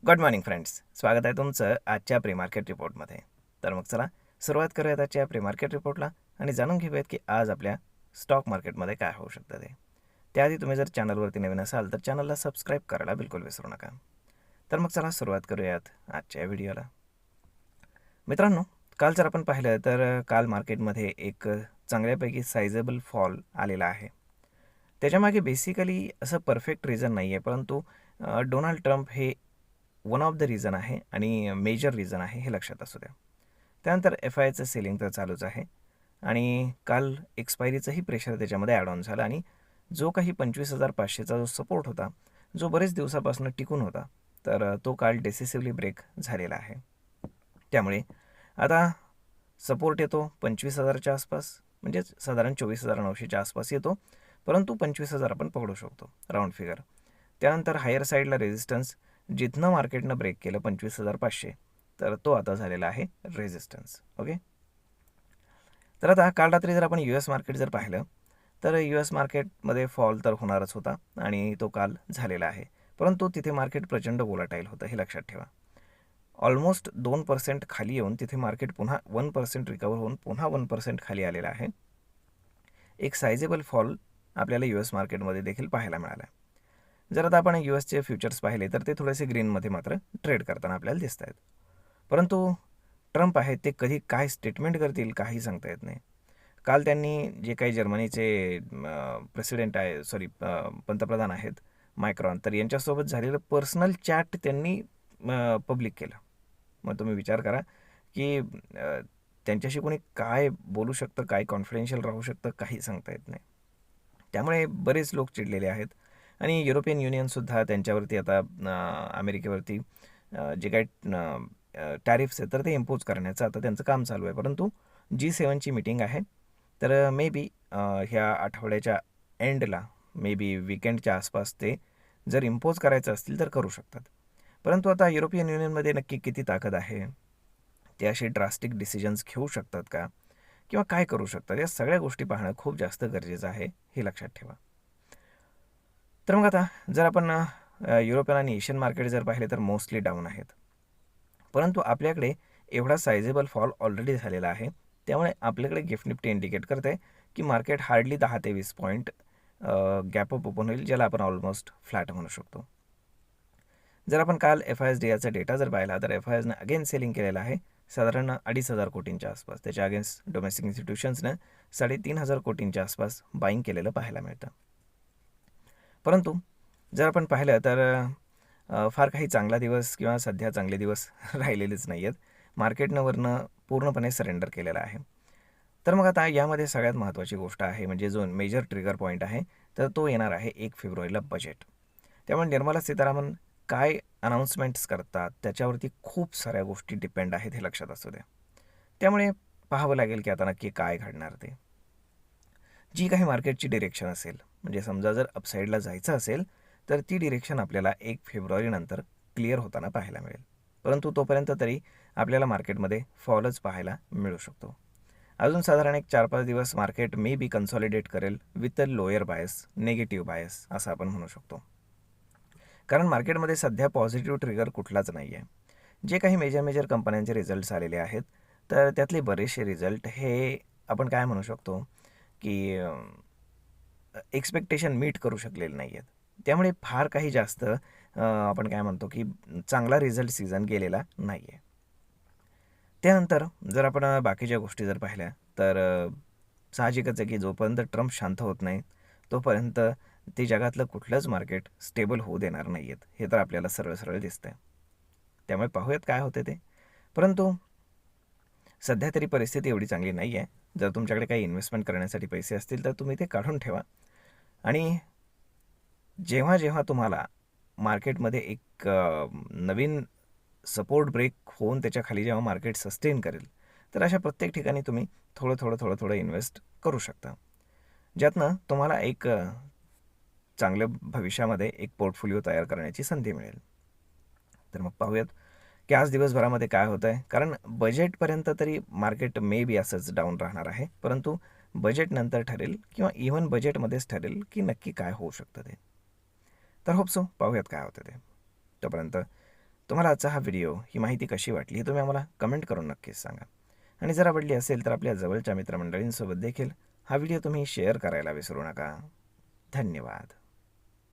Good morning friends, स्वागत आहे तुमचं आजच्या प्री मार्केट रिपोर्टमध्ये. तर मग चला सुरुवात करूयात आजच्या प्री मार्केट रिपोर्टला आणि जाणून घेऊयात की आज आपल्या स्टॉक मार्केटमध्ये काय होऊ शकतं ते. त्याआधी तुम्ही जर चॅनलवरती नवीन असाल तर चॅनलला सबस्क्राईब करायला बिलकुल विसरू नका. तर मग चला सुरुवात करूयात आजच्या व्हिडिओला. मित्रांनो, काल जर आपण पाहिलं तर काल मार्केटमध्ये एक चांगल्यापैकी सायझेबल फॉल आलेला आहे. त्याच्यामागे बेसिकली असं परफेक्ट रिझन नाही आहे, परंतु डोनाल्ड ट्रम्प हे वन ऑफ द रिझन आहे आणि मेजर रिझन आहे, हे लक्षात असू द्या. त्यानंतर FIचं सेलिंग तर चालूच आहे आणि काल एक्सपायरीचंही प्रेशर त्याच्यामध्ये ॲड ऑन झालं आणि जो काही 25,500चा जो सपोर्ट होता, जो बरेच दिवसापासून टिकून होता, तर तो काल डिसिसिव्हली ब्रेक झालेला आहे. त्यामुळे आता सपोर्ट येतो 25,000च्या आसपास, म्हणजेच साधारण 24,900च्या आसपास येतो, परंतु 25,000 आपण पकडू शकतो राऊंड फिगर. त्यानंतर हायर साईडला रेझिस्टन्स जिथनं मार्केटनं ब्रेक केलं 25,500, तर तो आता झालेला आहे रेझिस्टन्स. ओके. तर आता काल रात्री जर आपण US मार्केट जर पाहिलं तर US मार्केटमध्ये फॉल तर होणारच होता आणि तो काल झालेला आहे, परंतु तिथे मार्केट प्रचंड वोलाटाईल होतं, हे लक्षात ठेवा. ऑलमोस्ट 2% खाली येऊन तिथे मार्केट पुन्हा 1% रिकवर होऊन पुन्हा 1% खाली आलेला आहे. एक सायझेबल फॉल आपल्याला US मार्केटमध्ये देखील पाहायला मिळाला. जर आता आपण USचे फ्युचर्स पाहिले तर ते थोडेसे ग्रीनमध्ये मात्र ट्रेड करताना आपल्याला दिसत आहेत. परंतु ट्रम्प आहेत ते कधी काय स्टेटमेंट करतील काही सांगता येत नाही. काल त्यांनी जे काही जर्मनीचे पंतप्रधान आहेत मायक्रॉन, तर यांच्यासोबत झालेलं पर्सनल चॅट त्यांनी पब्लिक केलं. मग तुम्ही विचार करा की त्यांच्याशी कोणी काय बोलू शकतं, काय कॉन्फिडेन्शियल राहू शकतं, काही सांगता येत नाही. त्यामुळे बरेच लोक चिडलेले आहेत आणि युरोपियन युनियनसुद्धा त्यांच्यावरती आता अमेरिकेवरती जे काही टॅरिफ्स आहेत तर ते इम्पोज करण्याचं आता त्यांचं काम चालू आहे. परंतु G7ची मीटिंग आहे, तर मे बी ह्या आठवड्याच्या एंडला, मे बी विकेंडच्या आसपास ते जर इम्पोज करायचं असतील तर करू शकतात. परंतु आता युरोपियन युनियनमध्ये नक्की किती ताकद आहे, ते असे ड्रास्टिक डिसिजन्स घेऊ शकतात का किंवा काय करू शकतात, या सगळ्या गोष्टी पाहणं खूप जास्त गरजेचं आहे, हे लक्षात ठेवा. तर मग आता जर आपण युरोपियन आणि एशियन मार्केट जर पाहिले तर मोस्टली डाऊन आहेत, परंतु आपल्याकडे एवढा सायझेबल फॉल ऑलरेडी झालेला आहे. त्यामुळे आपल्याकडे गिफ्ट निफ्टी इंडिकेट करते की मार्केट हार्डली 10 ते 20 पॉईंट गॅप अप ओपन होईल, ज्याला आपण ऑलमोस्ट फ्लॅट म्हणू शकतो. जर आपण काल FISDAचा डेटा जर पाहिला तर FISने अगेन सेलिंग केलेलं आहे साधारण 2,500 कोटींच्या आसपास. त्याच्या अगेन्स्ट डोमेस्टिक इन्स्टिट्यूशन्सनं 3,500 कोटींच्या आसपास बाईंग केलेलं पाहायला मिळतं. परंतु जर आपण पाहिलं तर फार काही चांगला दिवस किंवा सध्या चांगले दिवस राहिलेलेच नाही आहेत. मार्केटनं वरनं पूर्णपणे सरेंडर केलेलं आहे. तर मग आता यामध्ये सगळ्यात महत्त्वाची गोष्ट आहे, म्हणजे जो मेजर ट्रिगर पॉईंट आहे, तर तो येणार आहे 1 फेब्रुवारीला बजेट. त्यामुळे निर्मला सीतारामन काय अनाऊन्समेंट्स करतात त्याच्यावरती खूप साऱ्या गोष्टी डिपेंड आहेत, हे लक्षात असू द्या. त्यामुळे पाहावं लागेल की आता नक्की काय घडणार ते. जी काही मार्केटची डिरेक्शन असेल, म्हणजे समजा जर अपसाईडला जायचं असेल तर ती डिरेक्शन आपल्याला 1 फेब्रुवारीनंतर क्लिअर होताना पाहायला मिळेल. परंतु तोपर्यंत तरी आपल्याला मार्केटमध्ये फॉलच पाहायला मिळू शकतो. अजून साधारण एक 4-5 दिवस मार्केट मे बी कन्सॉलिडेट करेल with a lower bias, negative bias असं आपण म्हणू शकतो. कारण मार्केटमध्ये सध्या पॉझिटिव्ह ट्रिगर कुठलाच नाही आहे. जे काही मेजर कंपन्यांचे रिझल्ट्स आलेले आहेत तर त्यातले बरेचसे रिझल्ट हे आपण काय म्हणू शकतो की एक्सपेक्टेशन मीट करू शकलेले नाही आहेत. त्यामुळे फार काही जास्त आपण काय म्हणतो की चांगला रिझल्ट सीझन गेलेला नाही आहे. त्यानंतर जर आपण बाकीच्या गोष्टी जर पाहिल्या तर साहजिकच आहे की जोपर्यंत ट्रम्प शांत होत नाही तोपर्यंत ते जगातलं कुठलंच मार्केट स्टेबल होऊ देणार नाही आहेत, हे तर आपल्याला सरळ दिसतंय. त्यामुळे पाहूयात काय होते ते. परंतु सध्या तरी परिस्थिती एवढी चांगली नाही आहे. जर तुमच्याकडे काही इन्व्हेस्टमेंट करण्यासाठी पैसे असतील तर तुम्ही ते काढून ठेवा आणि जेव्हा तुम्हाला मार्केटमध्ये एक नवीन सपोर्ट ब्रेक होऊन त्याच्या खाली जेव्हा मार्केट सस्टेन करेल तर अशा प्रत्येक ठिकाणी तुम्ही थोडं इन्व्हेस्ट करू शकता, ज्यातनं तुम्हाला एक चांगल्या भविष्यामध्ये एक पोर्टफोलिओ तयार करण्याची संधी मिळेल. तर मग पाहूयात की आज दिवसभरामध्ये काय होतं आहे. कारण बजेटपर्यंत तरी मार्केट मे बी असंच डाऊन राहणार आहे, परंतु बजेटनंतर ठरेल किंवा इव्हन बजेटमध्येच ठरेल की नक्की काय होऊ शकतं ते. तर होप सो पाहूयात काय होतं ते. तोपर्यंत तुम्हाला आजचा हा व्हिडिओ, ही माहिती कशी वाटली हे तुम्ही आम्हाला कमेंट करून नक्कीच सांगा. आणि जर आवडली असेल तर आपल्या जवळच्या मित्रमंडळींसोबत देखील हा व्हिडिओ तुम्ही शेअर करायला विसरू नका. धन्यवाद.